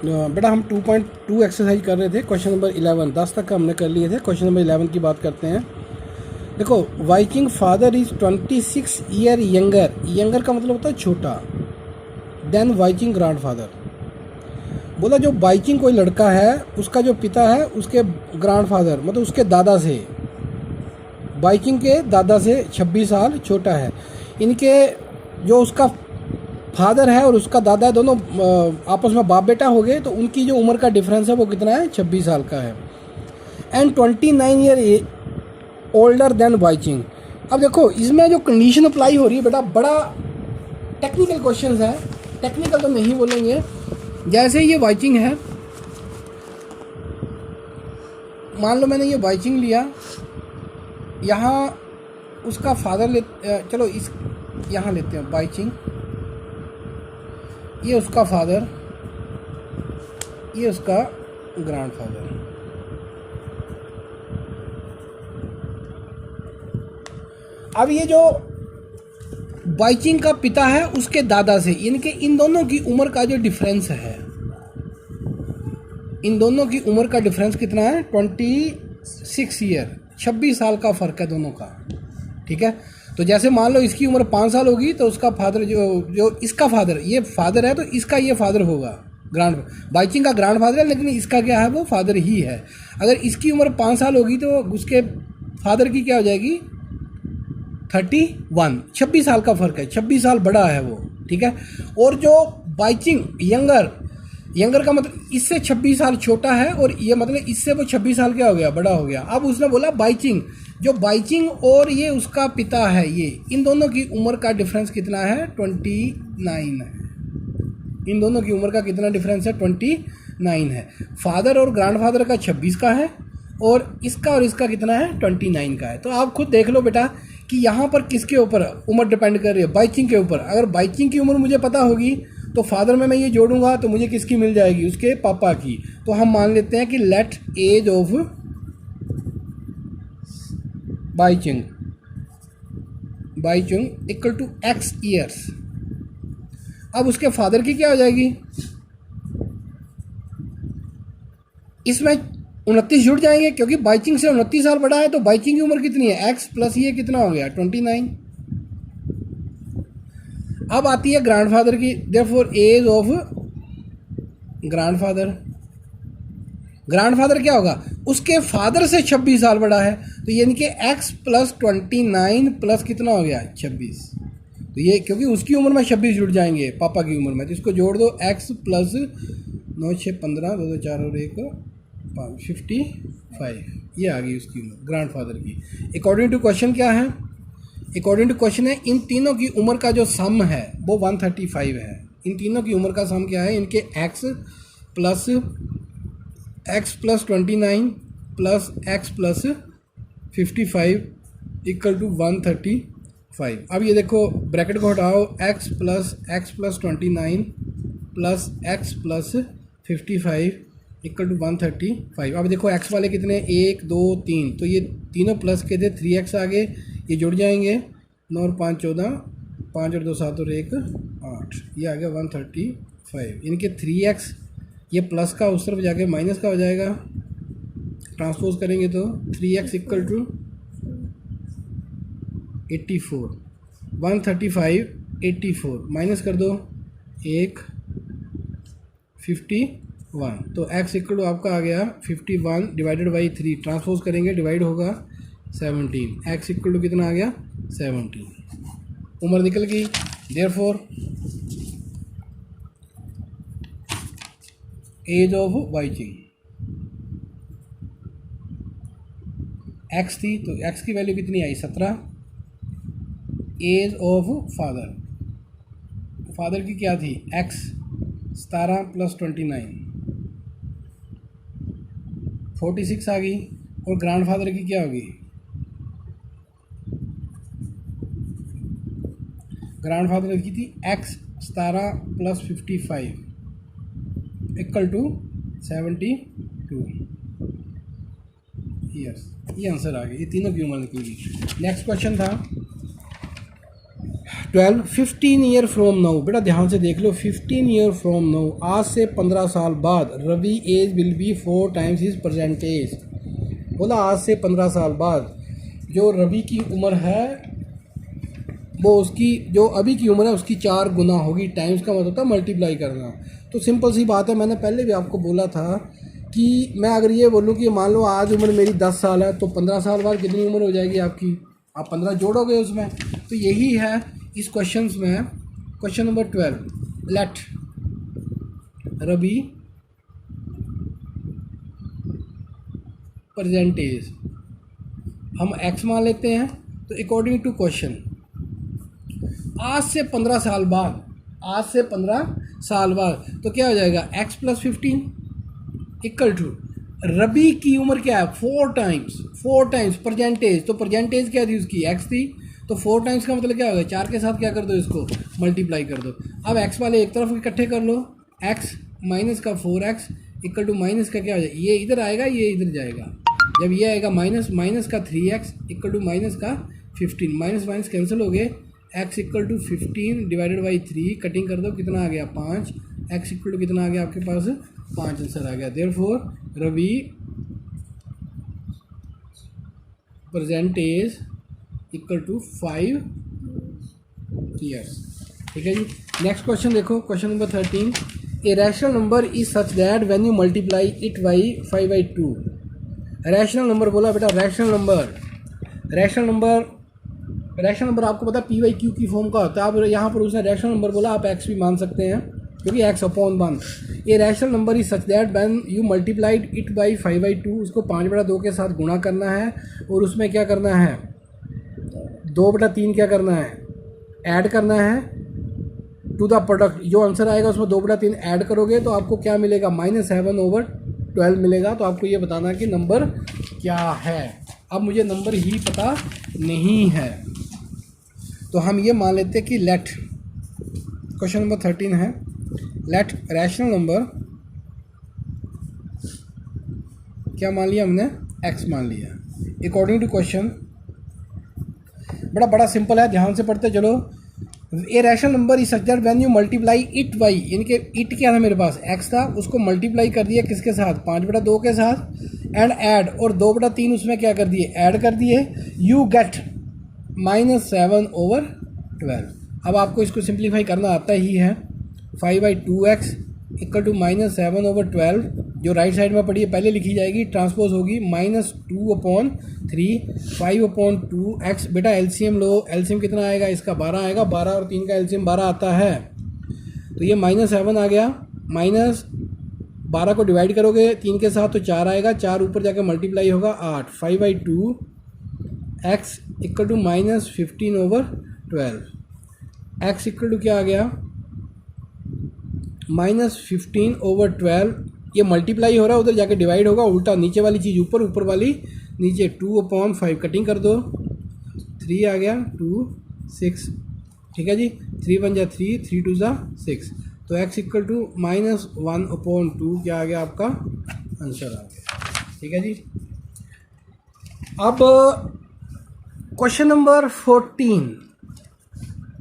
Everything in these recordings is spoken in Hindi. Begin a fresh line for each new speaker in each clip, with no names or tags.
बेटा हम 2.2 एक्सरसाइज कर रहे थे, क्वेश्चन नंबर 11, 10 तक हमने कर लिए थे। क्वेश्चन नंबर 11 की बात करते हैं। देखो, Viking father is 26 year younger, younger का मतलब होता है छोटा, देन वाइकिंग ग्रैंड फादर। बोला जो वाइकिंग कोई लड़का है उसका जो पिता है उसके ग्रैंड फादर मतलब उसके दादा से, वाइकिंग के दादा से 26 साल छोटा है। इनके जो उसका फादर है और उसका दादा है, दोनों आपस में बाप बेटा हो गए, तो उनकी जो उम्र का डिफरेंस है वो कितना है, 26 साल का है। And 29 year older than Viking. अब देखो इसमें जो कंडीशन अप्लाई हो रही है बेटा, बड़ा टेक्निकल क्वेश्चन है, टेक्निकल तो नहीं बोलेंगे। जैसे ये वाइकिंग है, मान लो मैंने ये वाइकिंग लिया, यहाँ उसका फादर ले, चलो इस यहाँ लेते हैं वाइकिंग, ये उसका फादर, ये उसका ग्रैंड फादर। अब ये जो वाइकिंग का पिता है उसके दादा से, इनके इन दोनों की उम्र का जो डिफरेंस है, इन दोनों की उम्र का डिफरेंस कितना है, 26 ईयर, 26 साल का फ़र्क है दोनों का। ठीक है, तो जैसे मान लो इसकी उम्र 5 साल होगी तो उसका फादर जो इसका फादर, ये फादर है तो इसका ये फादर होगा, ग्रैंड वाइकिंग का ग्रैंड फादर है, लेकिन इसका क्या है, वो फादर ही है। अगर इसकी उम्र 5 साल होगी तो उसके फादर की क्या हो जाएगी, 31, 26 साल का फ़र्क है, 26 साल बड़ा है वो। ठीक है, और जो वाइकिंग यंगर, यंगर का मतलब इससे 26 साल छोटा है, और ये मतलब इससे वो 26 साल क्या हो गया, बड़ा हो गया। अब उसने बोला वाइकिंग, जो वाइकिंग और ये उसका पिता है, ये इन दोनों की उम्र का डिफरेंस कितना है, 29 है। इन दोनों की उम्र का कितना डिफरेंस है, 29 है। फादर और ग्रैंड फादर का 26 का है, और इसका और इसका कितना है, 29 का है। तो आप खुद देख लो बेटा कि यहाँ पर किसके ऊपर उम्र डिपेंड कर रही है, वाइकिंग के ऊपर। अगर वाइकिंग की उम्र मुझे पता होगी तो फादर में मैं ये जोड़ूंगा तो मुझे किसकी मिल जाएगी, उसके पापा की। तो हम मान लेते हैं कि let age of viking equal to x years. अब उसके फादर की क्या हो जाएगी, इसमें 29 जुड़ जाएंगे क्योंकि वाइकिंग से 29 साल बड़ा है, तो वाइकिंग की उम्र कितनी है, x प्लस ये कितना हो गया, 29। अब आती है ग्रैंडफादर की, therefore age of grandfather, grandfather क्या होगा, उसके फादर से 26 साल बड़ा है, तो यानी कि x प्लस 29 प्लस कितना हो गया, 26। तो ये क्योंकि उसकी उम्र में 26 जुड़ जाएंगे पापा की उम्र में, तो इसको जोड़ दो, x प्लस 9 6 15 2 2 4 और 1 5 55, ये आ गई उसकी उम्र ग्रैंडफादर की। अकॉर्डिंग टू क्वेश्चन क्या है, अकॉर्डिंग टू क्वेश्चन है इन तीनों की उम्र का जो सम है वो 135 है। इन तीनों की उम्र का सम क्या है, इनके x plus 29 plus x plus 55 equal to 135। अब ये देखो ब्रैकेट को हटाओ, x plus 29 plus x plus 55 equal to 135। अब देखो x वाले कितने, 1 2 3, तो ये तीनों प्लस के थे, 3x आगे, ये जुड़ जाएंगे, 9 और 5 14, 5 और 2 7 और 1 8, ये आ गया 135। इनके 3x, ये प्लस का उस तरफ जाके माइनस का हो जाएगा, ट्रांसपोज करेंगे तो 3x इक्वल टू 84, 135 84 माइनस कर दो 1 51, तो x इक्वल टू आपका आ गया 51 डिवाइडेड बाई 3, ट्रांसपोज करेंगे डिवाइड होगा 17, x इक्वल टू कितना आ गया, 17। उम्र निकल गई, therefore age of viking x थी, तो x की वैल्यू कितनी आई, 17। एज ऑफ फादर, फादर की क्या थी, x 17 प्लस 29 46 आ गई, और ग्रैंड फादर की क्या होगी, ग्रैंड फादर की थी x 17 plus 55 equal to 72 years. ये आंसर आ गया, ये तीनों की उम्र निकल गई। नेक्स्ट क्वेश्चन था 12 15 ईयर फ्रॉम नाउ, बेटा ध्यान से देख लो, 15 ईयर फ्रॉम नाउ, आज से 15 साल बाद, Ravi age will be 4 times his present age. बोला आज से 15 साल बाद जो रवि की उम्र है वो उसकी जो अभी की उम्र है उसकी 4 गुना होगी। टाइम्स का मतलब होता है मल्टीप्लाई करना। तो सिंपल सी बात है, मैंने पहले भी आपको बोला था कि मैं अगर ये बोलूँ कि मान लो आज उम्र मेरी 10 साल है तो 15 साल बाद कितनी उम्र हो जाएगी आपकी, आप 15 जोड़ोगे उसमें। तो यही है इस क्वेश्चन में, question number 12, let Ravi present age, हम x मान लेते हैं। तो अकॉर्डिंग टू क्वेश्चन आज से 15 साल बाद, आज से 15 साल बाद तो क्या हो जाएगा x प्लस 15 इक्वल टू रबी की उम्र क्या है 4 टाइम्स परसेंटेज। तो परसेंटेज क्या थी उसकी x थी, तो 4 टाइम्स का मतलब क्या होगा 4 के साथ क्या कर दो इसको मल्टीप्लाई कर दो। अब x वाले एक तरफ इकट्ठे कर लो, x माइनस का 4x इक्वल टू माइनस का क्या हो जाएगा, ये इधर आएगा ये इधर जाएगा। जब ये आएगा माइनस का 3x इक्वल टू माइनस का 15, माइनस माइनस कैंसिल हो गए, x equal to 15 divided by 3, cutting कर दो कितना आ गया 5, x इक्वल टू कितना आ गया आपके पास 5 आंसर आ गया। Therefore Ravi present age equal to 5 years. ठीक है जी। नेक्स्ट क्वेश्चन देखो, question number 13, a rational number is such that when you multiply it by 5/2। Rational number बोला बेटा, रैशनल नंबर आपको पता पी वाई क्यू की फॉर्म का होता है। आप यहाँ पर उसने रैशनल नंबर बोला, आप एक्स भी मान सकते हैं क्योंकि एक्स अपॉन 1। ये rational number is such that when you multiplied it by 5/2, उसको 5/2 के साथ गुणा करना है और उसमें क्या करना है 2/3 क्या करना है ऐड करना है टू द प्रोडक्ट। जो आंसर आएगा उसमें 2/3 ऐड करोगे तो आपको क्या मिलेगा -7/12 मिलेगा। तो आपको ये बताना कि नंबर क्या है। अब मुझे नंबर ही पता नहीं है तो हम ये मान लेते हैं कि लेट, क्वेश्चन नंबर 13 है, लेट रैशनल नंबर क्या मान लिया हमने x मान लिया अकॉर्डिंग टू क्वेश्चन। बड़ा सिंपल है, ध्यान से पढ़ते चलो। ए rational number is such that when you multiply it by, यानी कि इट क्या था मेरे पास x था, उसको मल्टीप्लाई कर दिया किसके साथ 5/2 के साथ एंड ऐड, और 2/3 उसमें क्या कर दिए ऐड कर दिए, यू गेट -7/12। अब आपको इसको सिंप्लीफाई करना आता ही है। 5/2x इक्वल टू -7/12, जो राइट साइड में पड़ी है पहले लिखी जाएगी, ट्रांसपोज होगी -2/3 5/2x। बेटा एलसीएम लो, एलसीएम कितना आएगा इसका 12 आएगा, 12 और 3 का एलसीएम 12 आता है। तो ये -7 आ गया, -12 को डिवाइड करोगे 3 के साथ तो 4 आएगा, 4 ऊपर जाकर मल्टीप्लाई होगा 8। 5/2x equal to -15/12, x equal to क्या आ गया -15/12। ये मल्टीप्लाई हो रहा है, उधर जाके डिवाइड होगा, उल्टा नीचे वाली चीज़ ऊपर, ऊपर वाली नीचे, 2/5 कटिंग कर दो, 3 आ गया 2 6। ठीक है जी, 3 1 जा 3, 3 2 जा 6। तो x इक्वल टू -1/2 क्या आ गया आपका आंसर आ गया। ठीक है जी। अब क्वेश्चन नंबर 14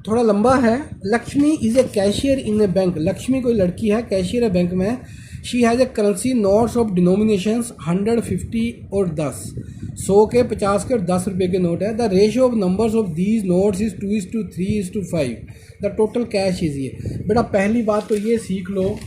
थोड़ा लंबा है। Lakshmi is a cashier in A bank. Lakshmi कोई लड़की है, कैशियर है बैंक में। She has a currency notes of denominations 100, 50 और 10। 100 के, 50 के और 10 रुपये के नोट है। The ratio of numbers of these notes is 2:3:5। The total cash is ये। बेटा पहली बात तो ये सीख लो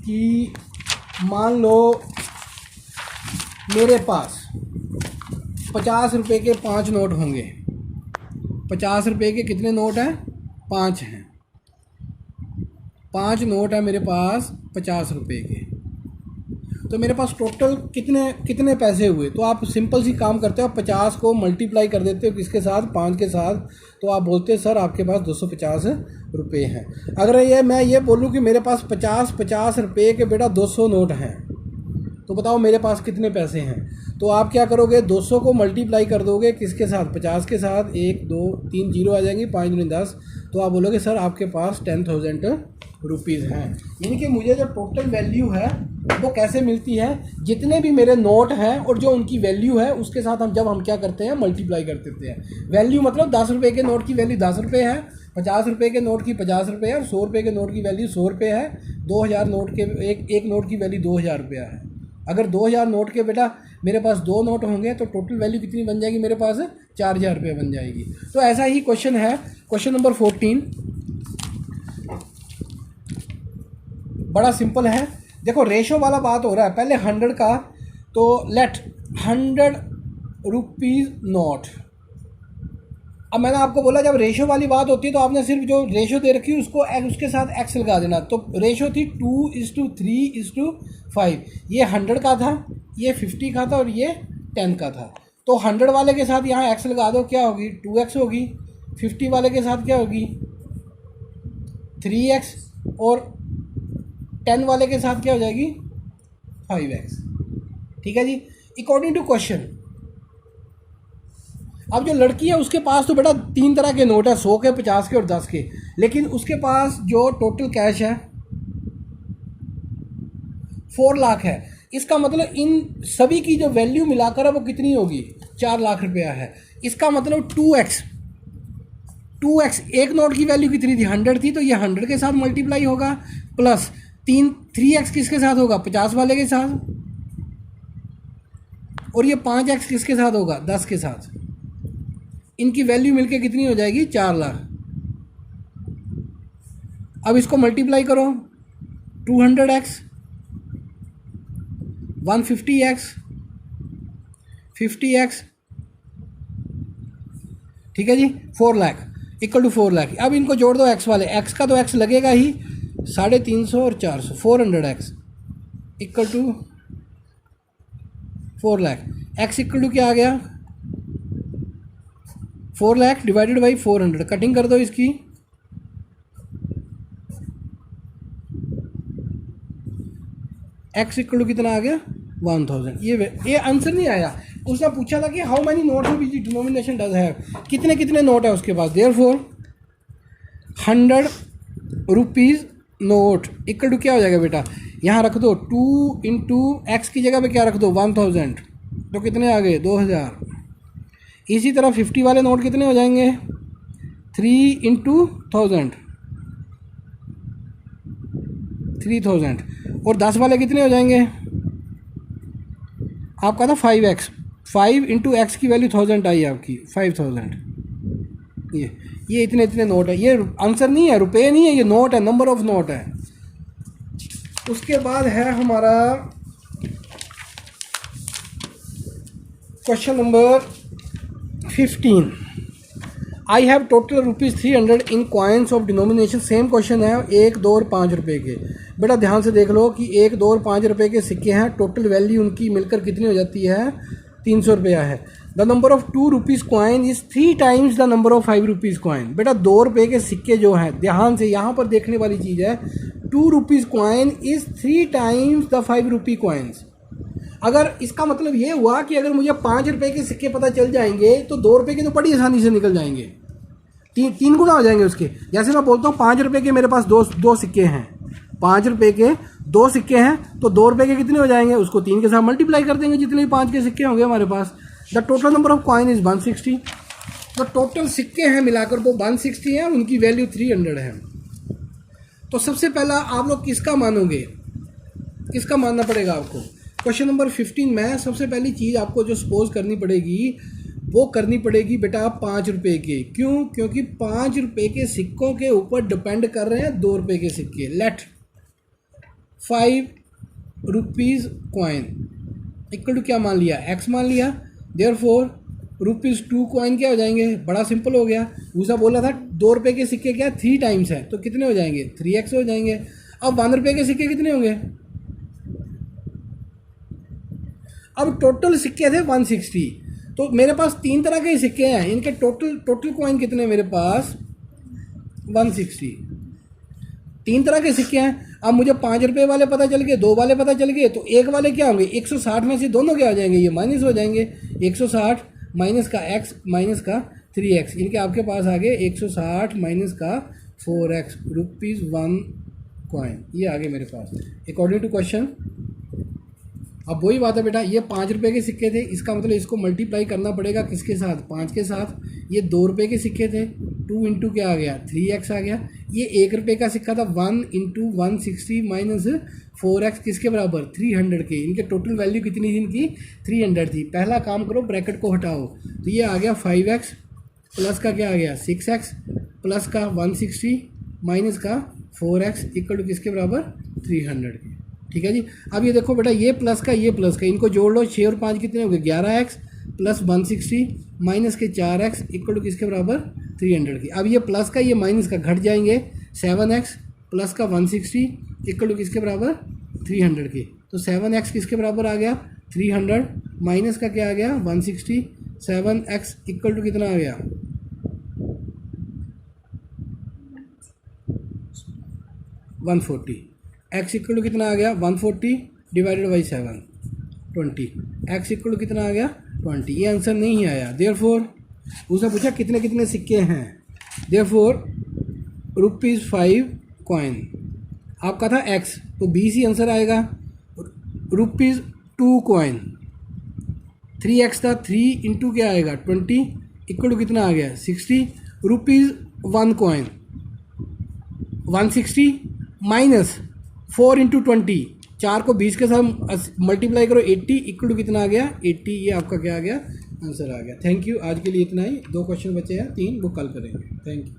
कि मान लो मेरे पास 50 रुपये के 5 नोट होंगे। 50 रुपये के कितने नोट हैं 5 हैं, 5 नोट है मेरे पास 50 रुपये के। तो मेरे पास टोटल कितने पैसे हुए। तो आप सिंपल सी काम करते हो, आप 50 को मल्टीप्लाई कर देते हो किसके साथ 5 के साथ, तो आप बोलते हैं सर आपके पास 250 रुपये हैं। अगर मैं ये बोलूँ कि मेरे पास 50 रुपये के बेटा 200 नोट हैं, तो बताओ मेरे पास कितने पैसे हैं। तो आप क्या करोगे 200 को मल्टीप्लाई कर दोगे किसके साथ 50 के साथ, 1 2 3 जीरो आ जाएंगे, 5 दूनी 10। तो आप बोलोगे सर आपके पास 10,000 रुपीज़ हैं। यानी कि मुझे जो टोटल वैल्यू है वो कैसे मिलती है, जितने भी मेरे नोट हैं और जो उनकी वैल्यू है उसके साथ हम क्या करते हैं मल्टीप्लाई कर देते हैं। वैल्यू मतलब 10 रुपये के नोट की वैल्यू 10 रुपये है ₹50 के नोट की ₹50 और ₹100 के नोट की वैल्यू ₹100 है। 2000 नोट के एक नोट की वैल्यू ₹2000 है। अगर 2000 नोट के बेटा मेरे पास 2 नोट होंगे तो टोटल वैल्यू कितनी बन जाएगी मेरे पास? ₹4000 बन जाएगी। तो ऐसा ही क्वेश्चन है, क्वेश्चन नंबर 14, बड़ा सिंपल है। देखो रेशो वाला बात हो रहा है, पहले 100 का, तो लेट 100 रुपीज़ नोट। अब मैंने आपको बोला जब रेशो वाली बात होती है तो आपने सिर्फ जो रेशो दे रखी है उसको उसके साथ एक्स लगा देना। तो रेशो थी 2:3:5। ये 100 का था, ये 50 का था और ये 10 का था। तो 100 वाले के साथ यहाँ एक्स लगा दो, क्या होगी? 2x होगी। 50 वाले के साथ क्या होगी? 3x। और 10 वाले के साथ क्या हो जाएगी? 5x। ठीक है जी, अकॉर्डिंग टू क्वेश्चन। अब जो लड़की है उसके पास तो बेटा 3 तरह के नोट है, 100 के, 50 के और 10 के, लेकिन उसके पास जो टोटल कैश है 4 लाख है। इसका मतलब इन सभी की जो वैल्यू मिलाकर है वो कितनी होगी? 4 लाख रुपया है। इसका मतलब 2x एक नोट की वैल्यू कितनी थी? 100 थी, तो ये 100 के साथ मल्टीप्लाई होगा, प्लस 3x किसके साथ होगा? 50 वाले के साथ, और ये 5x किसके साथ होगा? 10 के साथ। इनकी वैल्यू मिलके कितनी हो जाएगी? 4 लाख। अब इसको मल्टीप्लाई करो, 200x, 150x, 50x, ठीक है जी, 4 लाख इक्वल टू 4 लाख। अब इनको जोड़ दो x वाले, x का तो x लगेगा ही, 350 और 400, 400x equal to 4 lakh. x equal to क्या आ गया? 4 लाख डिवाइडेड बाई 400। कटिंग कर दो इसकी, x इक्वल टू कितना आ गया? 1000। ये आंसर नहीं आया। उसने पूछा था कि how many notes which denomination does have, कितने कितने नोट है उसके पास। Therefore 100 rupees note equal to क्या हो जाएगा बेटा? यहाँ रख दो 2 इंटू एक्स की जगह पे क्या रख दो? 1000। तो कितने आ गए? 2000। इसी तरह 50 वाले नोट कितने हो जाएंगे? 3 इंटू 1000, 3000। और 10 वाले कितने हो जाएंगे? आपका था 5x, 5 इंटू एक्स की वैल्यू 1000 आई आपकी, 5000। ये इतने इतने नोट है। ये आंसर नहीं है, रुपए नहीं है, ये नोट है, नंबर ऑफ नोट है। उसके बाद है हमारा question number 15। I have total ₹300 in coins of denomination. Same question है, 1, 2 और 5 रुपये के। बेटा ध्यान से देख लो कि 1, 2 और 5 रुपये के सिक्के हैं, टोटल वैल्यू उनकी मिलकर कितनी हो जाती है? 300 रुपया है। The number of 2 rupees coin is 3 times the number of 5 rupees coin. बेटा 2 रुपये के सिक्के जो हैं, ध्यान से यहाँ पर देखने वाली चीज़ है, 2 rupees coin is 3 times the 5 rupee coins. अगर इसका मतलब ये हुआ कि अगर मुझे 5 रुपये के सिक्के पता चल जाएंगे तो 2 रुपये के तो बड़ी आसानी से निकल जाएंगे, 3 गुना हो जाएंगे उसके। जैसे मैं बोलता हूँ 5 रुपये के मेरे पास दो सिक्के हैं, 5 रुपये के 2 सिक्के हैं, तो 2 रुपये के कितने हो जाएंगे? उसको 3 के साथ मल्टीप्लाई कर देंगे, जितने भी 5 के सिक्के होंगे हमारे पास। The total number of coin is 160। तो टोटल सिक्के हैं मिलाकर वो 160 है, उनकी वैल्यू 300 है। तो सबसे पहला आप लोग किसका मानोगे? किसका मानना पड़ेगा आपको? क्वेश्चन नंबर 15 में सबसे पहली चीज़ आपको जो सपोज करनी पड़ेगी वो करनी पड़ेगी बेटा 5 रुपये के। क्यों? क्योंकि 5 रुपये के सिक्कों के ऊपर डिपेंड कर रहे हैं 2 रुपये के सिक्के। Let 5 rupees coin equal to क्या मान लिया? एक्स मान लिया। देयरफॉर ₹2 कॉइन क्या हो जाएंगे? बड़ा सिंपल हो गया। दूसरा बोला था 2 रुपये के सिक्के क्या 3 टाइम्स है, तो कितने हो जाएंगे? 3x हो जाएंगे। अब 1 रुपये के सिक्के कितने होंगे? अब टोटल सिक्के थे 160, तो मेरे पास 3 तरह के सिक्के हैं, इनके टोटल कॉइन कितने मेरे पास? 160। 3 तरह के सिक्के हैं। अब मुझे 5 रुपये वाले पता चल गए, 2 वाले पता चल गए, तो एक वाले क्या होंगे? 160 में से दोनों क्या हो जाएंगे? ये माइनस हो जाएंगे। 160 माइनस का x माइनस का 3x, इनके आपके पास आ गए 160 माइनस का 4x, ₹1 कॉइन। ये आ गए मेरे पास अकॉर्डिंग टू क्वेश्चन। अब वही बात है बेटा, ये 5 रुपये के सिक्के थे, इसका मतलब इसको मल्टीप्लाई करना पड़ेगा किसके साथ? 5 के साथ। ये 2 रुपये के सिक्के थे, 2 इंटू क्या आ गया 3x आ गया। ये 1 रुपये का सिक्का था, 1 इंटू 160 माइनस 4x किसके बराबर 300 के। इनके टोटल वैल्यू कितनी थी इनकी 300 थी। पहला काम करो ब्रैकेट को हटाओ, तो ये आ गया 5x प्लस का क्या आ गया 6x प्लस का 160 माइनस का 4x इक्वल टू किसके बराबर 300 के। ठीक है जी। अब ये देखो बेटा, ये प्लस का इनको जोड़ लो, 6 और 5 कितने हो गए 11x प्लस 160 माइनस के 4x इक्वल टू किसके बराबर 300 की। अब ये प्लस का ये माइनस का घट जाएंगे, 7x प्लस का 160 इक्वल टू किसके बराबर 300 की। तो 7x किसके बराबर आ गया 300 माइनस का क्या आ गया 160, 7x इक्वल टू कितना आ गया 140। x इक्वल टू कितना आ गया 140 divided by 7 20। x equal to कितना आ गया 20। ये आंसर नहीं आया। देयरफॉर उसने पूछा कितने कितने सिक्के हैं, देयरफॉर ₹5 कॉइन, आपका था x तो 20 ही आंसर आएगा। ₹2 कॉइन, 3x था 3 इंटू क्या आएगा 20 इक्वल टू कितना आ गया 60। ₹1 कॉइन 160 माइनस 4 इंटू 20, 4 को 20 के साथ मल्टीप्लाई करो 80 इक्वल टू कितना आ गया 80। ये आपका क्या आ गया आंसर आ गया। थैंक यू, आज के लिए इतना ही। 2 क्वेश्चन बचे हैं, 3 वो कल करेंगे। Thank you.